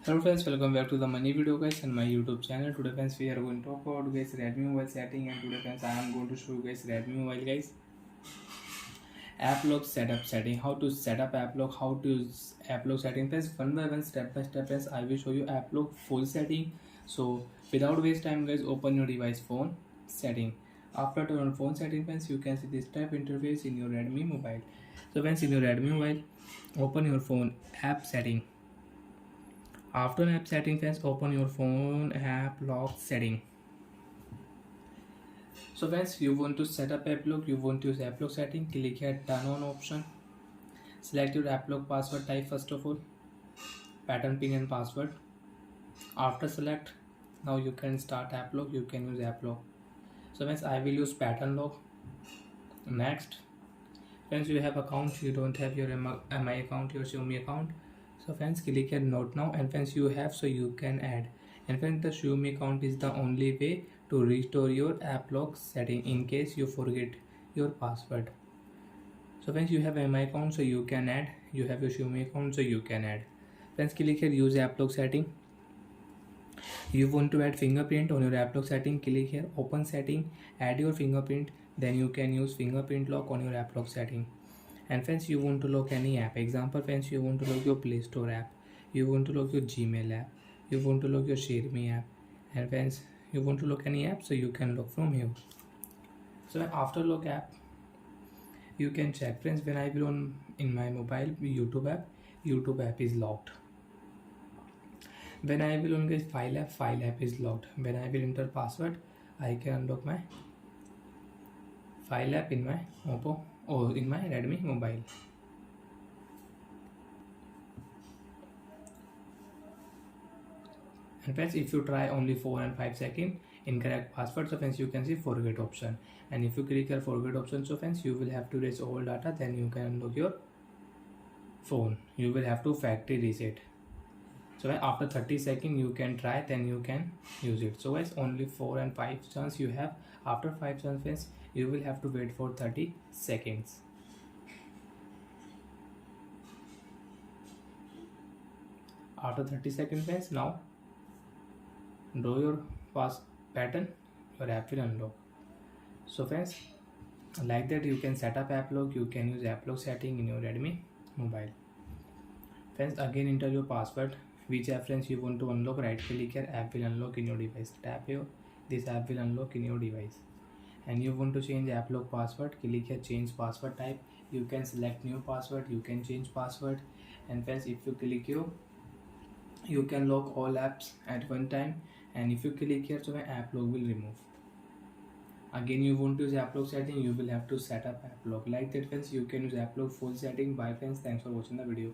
Hello friends, welcome back to the money video guys and my YouTube channel. Today friends we are going to talk about guys Redmi mobile setting, and today friends I am going to show you guys Redmi mobile guys app lock setup setting. How to set up app lock, how to use app lock setting friends, one by one, step by step friends. I will show you app lock full setting. So without waste time guys, open your device phone setting. After turn on phone setting friends, you can see this type interface in your Redmi mobile. So friends, in your Redmi mobile, open your phone app setting. After app setting friends, open your phone app lock setting. So friends, you want to set up app lock, you want to use app lock setting, click here turn on option. Select your app lock password type first of all, pattern, pin and password. After select, now you can start app lock, you can use app lock. So friends, I will use pattern lock. Next friends, you have account, you don't have your MI account, your Xiaomi account. So friends, click here note now, and friends you have, so you can add. And friends, the Xiaomi account is the only way to restore your app lock setting in case you forget your password. So friends, you have MI account, so you can add. You have your Xiaomi account, so you can add. Friends, click here use app lock setting. You want to add fingerprint on your app lock setting, click here open setting, add your fingerprint, then you can use fingerprint lock on your app lock setting. And friends, you want to lock any app, example friends, you want to lock your Play Store app, you want to lock your Gmail app, you want to lock your ShareMe app, and friends, you want to lock any app, so you can lock from here. So after lock app, you can check friends, when I will on in my mobile YouTube app is locked. When I will on guys file app is locked. When I will enter password, I can unlock my file app in my Oppo or in my Redmi mobile. And friends, if you try only 4 and 5 seconds incorrect password, so friends you can see forget option, and if you click here forget option, so friends you will have to erase all data, then you can unlock your phone. You will have to factory reset. So after 30 seconds you can try, then you can use it. So guys, only 4 and 5 chance you have. After 5 chance friends, you will have to wait for 30 seconds. After 30 seconds friends, now draw your pattern, your app will unlock. So friends, like that you can set up app lock, you can use app lock setting in your Redmi mobile. Friends, again enter your password, which app friends you want to unlock, right click here, app will unlock in your device, tap here, this app will unlock in your device. And you want to change app lock password, click here change password type, you can select new password, you can change password. And friends, if you click here, you can lock all apps at one time, and if you click here, so my app lock will remove. Again you want to use app lock setting, you will have to set up app lock. Like that friends, you can use app lock full setting. Bye friends, thanks for watching the video.